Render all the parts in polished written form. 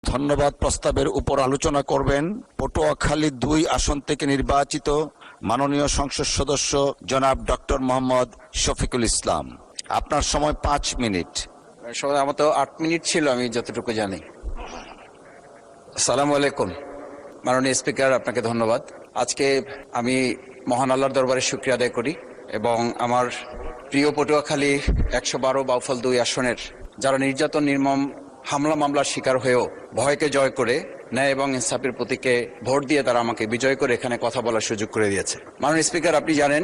ধন্যবাদ প্রস্তাবের উপর আলোচনা করবেন পটুয়াখালী ২ আসন থেকে নির্বাচিত মাননীয় সংসদ সদস্য জনাব ডক্টর মোহাম্মদ শফিকুল ইসলাম। আপনার সময় ৫ মিনিট। আমার তো ৮ মিনিট ছিল, আমি যতটুকু জানি। আসসালামু আলাইকুম। মাননীয় স্পিকার, আপনাকে ধন্যবাদ। আজকে আমি মহান আল্লাহর দরবারে শুকরিয়া আদায় করি এবং আমার প্রিয় পটুয়াখালী ১১২ বাউফল ২ আসনের যারা নির্যাতন নির্মম হামলা মামলার শিকার হয়েও ভয়কে জয় করে ন্যায় এবং ইনসাফের প্রতীকে ভোট দিয়ে তারা আমাকে বিজয় করে এখানে কথা বলার সুযোগ করে দিয়েছে। মাননীয় স্পিকার, আপনি জানেন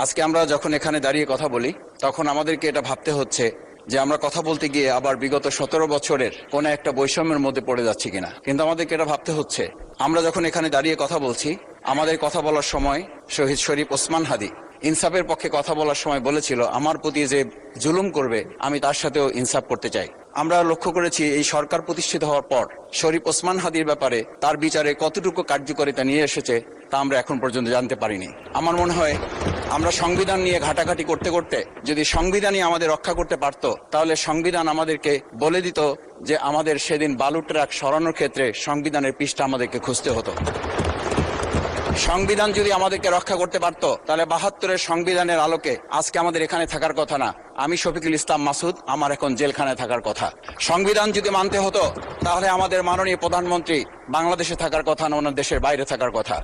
আজকে আমরা যখন এখানে দাঁড়িয়ে কথা বলি তখন আমাদেরকে এটা ভাবতে হচ্ছে যে আমরা কথা বলতে গিয়ে আবার বিগত ১৭ বছরের কোন একটা বৈষম্যের মধ্যে পড়ে যাচ্ছি কিনা। কিন্তু আমাদেরকে এটা ভাবতে হচ্ছে আমরা যখন এখানে দাঁড়িয়ে কথা বলছি, আমাদের কথা বলার সময় শহীদ শরীফ ওসমান হাদি ইনসাফের পক্ষে কথা বলার সময় বলেছিল, আমার প্রতি যে জুলুম করবে আমি তার সাথেও ইনসাফ করতে চাই। আমরা লক্ষ্য করেছি এই সরকার প্রতিষ্ঠিত হওয়ার পর শরীফ ওসমান হাদির ব্যাপারে তার বিচারে কতটুকু কার্যকারিতা নিয়ে এসেছে তা আমরা এখন পর্যন্ত জানতে পারিনি। আমার মনে হয় আমরা সংবিধান নিয়ে ঘাটাঘাটি করতে করতে যদি সংবিধানই আমাদের রক্ষা করতে পারত, তাহলে সংবিধান আমাদেরকে বলে দিত যে আমাদের সেদিন বালু ট্রাক সরানোর ক্ষেত্রে সংবিধানের পৃষ্ঠা আমাদেরকে খুঁজতে হতো। সংবিধান যদি আমাদেরকে রক্ষা করতে পারত, তাহলে ৭২-এর সংবিধানের আলোকে আজকে আমাদের এখানে থাকার কথা না। আমি শফিকুল ইসলাম মাসুদ, আমার এখন জেলখানায় থাকার কথা। সংবিধান যদি মানতে হতো, তাহলে আমাদের মাননীয় প্রধানমন্ত্রী বাংলাদেশে থাকার কথা না, ওনার দেশের বাইরে থাকার কথা।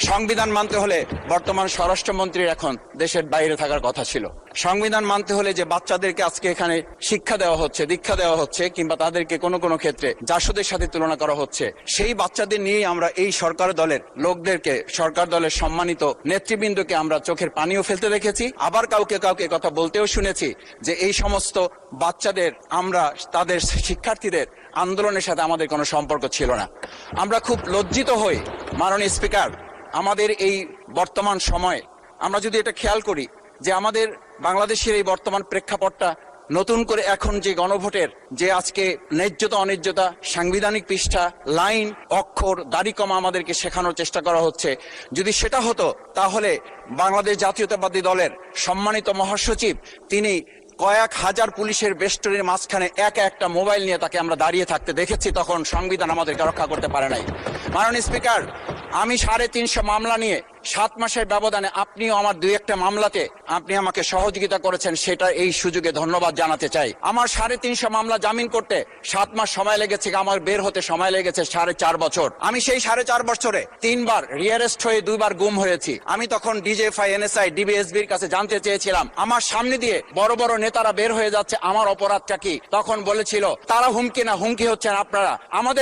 সংবিধান মানতে হলে বর্তমান স্বরাষ্ট্রমন্ত্রীর এখন দেশের বাইরে থাকার কথা ছিল। সংবিধান মানতে হলে যে বাচ্চাদেরকে আজকে এখানে শিক্ষা দেওয়া হচ্ছে, দীক্ষা দেওয়া হচ্ছে, কিংবা তাদেরকে কোনো কোনো ক্ষেত্রে জাসদের সাথে তুলনা করা হচ্ছে, সেই বাচ্চাদের নিয়েই আমরা এই সরকার দলের লোকদেরকে, সরকার দলের সম্মানিত নেতৃবৃন্দকে আমরা চোখের পানিও ফেলতে দেখেছি। আবার কাউকে কাউকে কথা বলতেও শুনেছি যে এই সমস্ত বাচ্চাদের, আমরা তাদের শিক্ষার্থীদের আন্দোলনের সাথে আমাদের কোনো সম্পর্ক ছিল না। আমরা খুব লজ্জিত হই মাননীয় স্পিকার, আমাদের এই বর্তমান সময়ে আমরা যদি এটা খেয়াল করি যে আমাদের বাংলাদেশের এই বর্তমান প্রেক্ষাপটটা নতুন করে এখন যে গণভোটের যে আজকে ন্যায্যতা অন্যায্যতা, সাংবিধানিক পৃষ্ঠা, লাইন, অক্ষর, দাড়িকমা আমাদেরকে শেখানোর চেষ্টা করা হচ্ছে, যদি সেটা হতো তাহলে বাংলাদেশ জাতীয়তাবাদী দলের সম্মানিত মহাসচিব তিনি কয়েক হাজার পুলিশের বেষ্টনীর মাঝখানে একা একটা মোবাইল নিয়ে তাকে আমরা দাঁড়িয়ে থাকতে দেখেছি, তখন সংবিধান আমাদেরকে রক্ষা করতে পারে নাই। মাননীয় স্পিকার, আমি ৩৫০ মামলা নিয়ে ৭ মাসের ব্যবধানে আপনিও আমার ২-১টা মামলাতে আপনি আমাকে সহযোগিতা করেছেন, সেটা এই সুযোগে ধন্যবাদ জানাতে চাই। আমার ৩৫০ মামলা জামিন করতে ৭ মাস সময় লেগেছে, আমার বের হতে সময় লেগেছে ৪.৫ বছর। আমি সেই ৪.৫ বছরে ৩ বার রিয়ারেস্ট হয়ে ২ বার গুম হয়েছি। আমি তখন ডিজিএফআই, এনএসআই, ডিবিএসবির কাছে জানতে চেয়েছিলাম আমার সামনে দিয়ে বড় বড় নেতারা বের হয়ে যাচ্ছে, আমার অপরাধটা কি? তখন বলেছিল তারা হুমকি না, হুমকি হচ্ছেন আপনারা। আমাদের